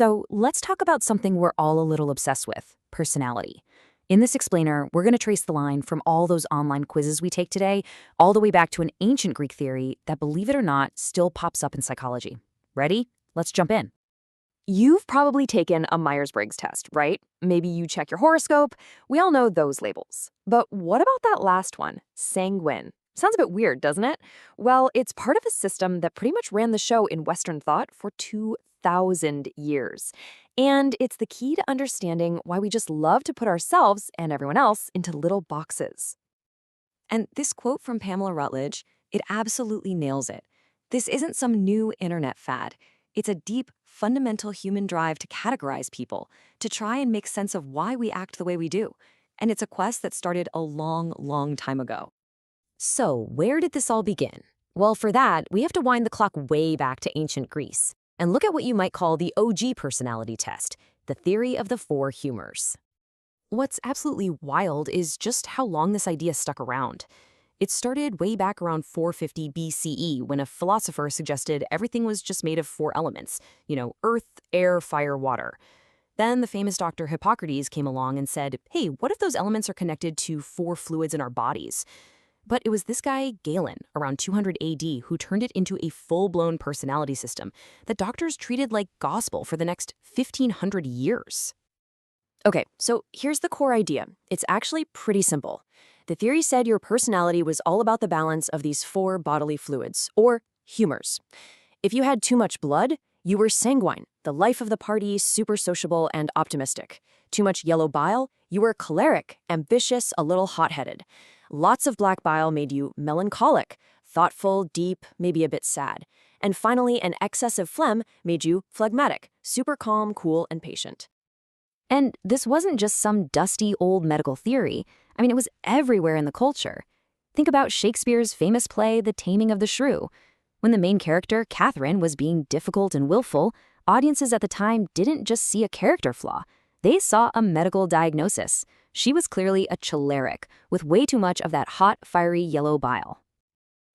So let's talk about something we're all a little obsessed with, personality. In this explainer, we're going to trace the line from all those online quizzes we take today, all the way back to an ancient Greek theory that, believe it or not, still pops up in psychology. Ready? Let's jump in. You've probably taken a Myers-Briggs test, right? Maybe you check your horoscope. We all know those labels. But what about that last one, sanguine? Sounds a bit weird, doesn't it? Well, it's part of a system that pretty much ran the show in Western thought for 2,000 years. And it's the key to understanding why we just love to put ourselves and everyone else into little boxes. And this quote from Pamela Rutledge, it absolutely nails it. This isn't some new internet fad. It's a deep, fundamental human drive to categorize people, to try and make sense of why we act the way we do. And it's a quest that started a long, long time ago. So, where did this all begin? Well, for that, we have to wind the clock way back to ancient Greece and look at what you might call the OG personality test, the theory of the four humors. What's absolutely wild is just how long this idea stuck around. It started way back around 450 BCE when a philosopher suggested everything was just made of four elements, earth, air, fire, water. Then the famous doctor Hippocrates came along and said, hey, what if those elements are connected to four fluids in our bodies? But it was this guy, Galen, around 200 AD, who turned it into a full-blown personality system that doctors treated like gospel for the next 1,500 years. Okay, so here's the core idea. It's actually pretty simple. The theory said your personality was all about the balance of these four bodily fluids, or humors. If you had too much blood, you were sanguine, the life of the party, super sociable and optimistic. Too much yellow bile, you were choleric, ambitious, a little hot-headed. Lots of black bile made you melancholic, thoughtful, deep, maybe a bit sad. And finally, an excess of phlegm made you phlegmatic, super calm, cool, and patient. And this wasn't just some dusty old medical theory. It was everywhere in the culture. Think about Shakespeare's famous play, The Taming of the Shrew. When the main character, Catherine, was being difficult and willful, audiences at the time didn't just see a character flaw. They saw a medical diagnosis. She was clearly a choleric, with way too much of that hot, fiery yellow bile.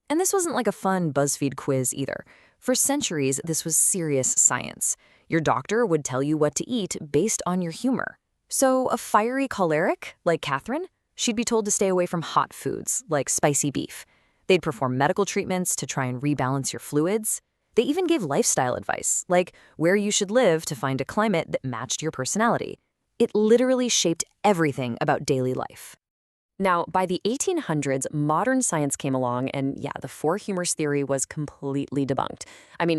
And this wasn't like a fun BuzzFeed quiz either. For centuries, this was serious science. Your doctor would tell you what to eat based on your humor. So a fiery choleric, like Catherine, she'd be told to stay away from hot foods, like spicy beef. They'd perform medical treatments to try and rebalance your fluids. They even gave lifestyle advice, like where you should live to find a climate that matched your personality. It literally shaped everything about daily life. Now, by the 1800s, modern science came along and the four humors theory was completely debunked.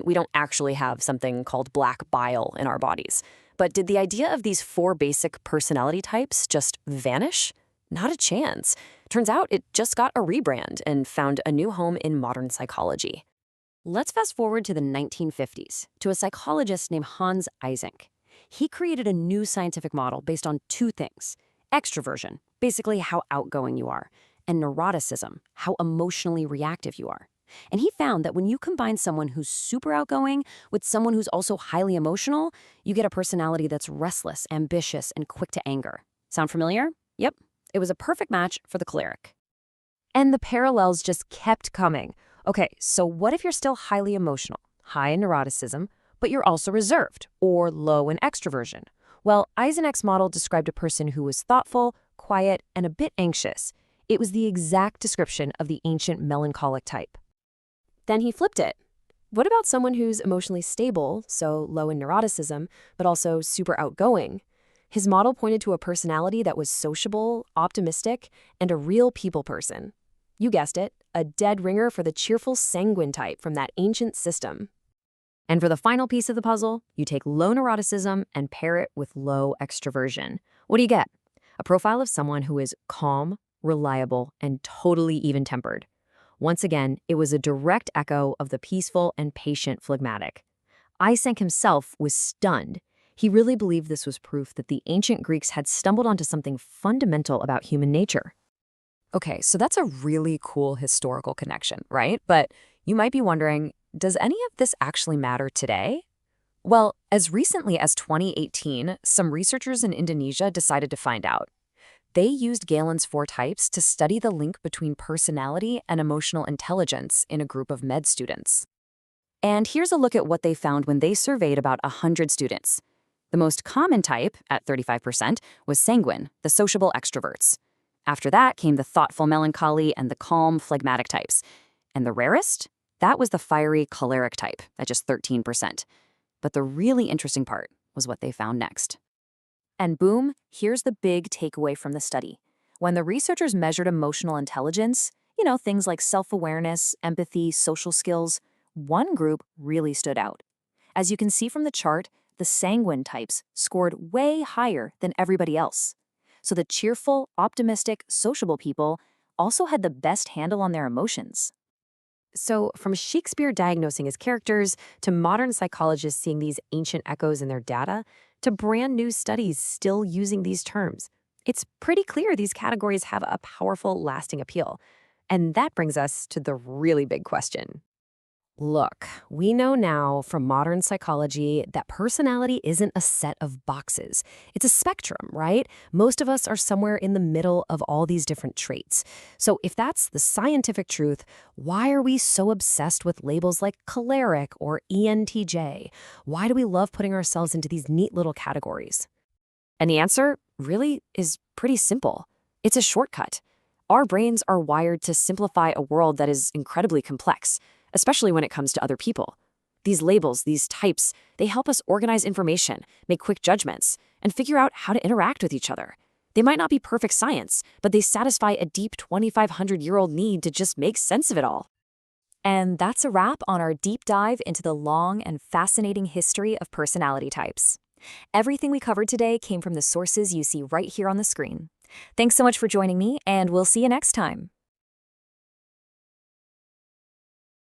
We don't actually have something called black bile in our bodies. But did the idea of these four basic personality types just vanish? Not a chance. Turns out it just got a rebrand and found a new home in modern psychology. Let's fast forward to the 1950s, to a psychologist named Hans Eysenck. He created a new scientific model based on two things: extroversion, basically how outgoing you are, and neuroticism, how emotionally reactive you are. And he found that when you combine someone who's super outgoing with someone who's also highly emotional, you get a personality that's restless, ambitious, and quick to anger. Sound familiar? Yep, it was a perfect match for the choleric. And the parallels just kept coming. Okay, so what if you're still highly emotional, high in neuroticism, but you're also reserved or low in extroversion? Well, Eysenck's model described a person who was thoughtful, quiet, and a bit anxious. It was the exact description of the ancient melancholic type. Then he flipped it. What about someone who's emotionally stable, so low in neuroticism, but also super outgoing? His model pointed to a personality that was sociable, optimistic, and a real people person. You guessed it, a dead ringer for the cheerful sanguine type from that ancient system. And for the final piece of the puzzle, you take low neuroticism and pair it with low extroversion. What do you get? A profile of someone who is calm, reliable, and totally even-tempered. Once again, it was a direct echo of the peaceful and patient phlegmatic. Eysenck himself was stunned. He really believed this was proof that the ancient Greeks had stumbled onto something fundamental about human nature. Okay, so that's a really cool historical connection, right? But you might be wondering, does any of this actually matter today? Well, as recently as 2018, some researchers in Indonesia decided to find out. They used Galen's four types to study the link between personality and emotional intelligence in a group of med students. And here's a look at what they found when they surveyed about 100 students. The most common type, at 35%, was sanguine, the sociable extroverts. After that came the thoughtful melancholy and the calm phlegmatic types. And the rarest? That was the fiery choleric type, at just 13%. But the really interesting part was what they found next. And boom, here's the big takeaway from the study. When the researchers measured emotional intelligence, things like self-awareness, empathy, social skills, one group really stood out. As you can see from the chart, the sanguine types scored way higher than everybody else. So the cheerful, optimistic, sociable people also had the best handle on their emotions. So, from Shakespeare diagnosing his characters, to modern psychologists seeing these ancient echoes in their data, to brand new studies still using these terms, it's pretty clear these categories have a powerful, lasting appeal. And that brings us to the really big question. Look, we know now from modern psychology that personality isn't a set of boxes. It's a spectrum, right? Most of us are somewhere in the middle of all these different traits. So if that's the scientific truth, why are we so obsessed with labels like choleric or ENTJ? Why do we love putting ourselves into these neat little categories? And the answer really is pretty simple. It's a shortcut. Our brains are wired to simplify a world that is incredibly complex, especially when it comes to other people. These labels, these types, they help us organize information, make quick judgments, and figure out how to interact with each other. They might not be perfect science, but they satisfy a deep 2,500-year-old need to just make sense of it all. And that's a wrap on our deep dive into the long and fascinating history of personality types. Everything we covered today came from the sources you see right here on the screen. Thanks so much for joining me, and we'll see you next time.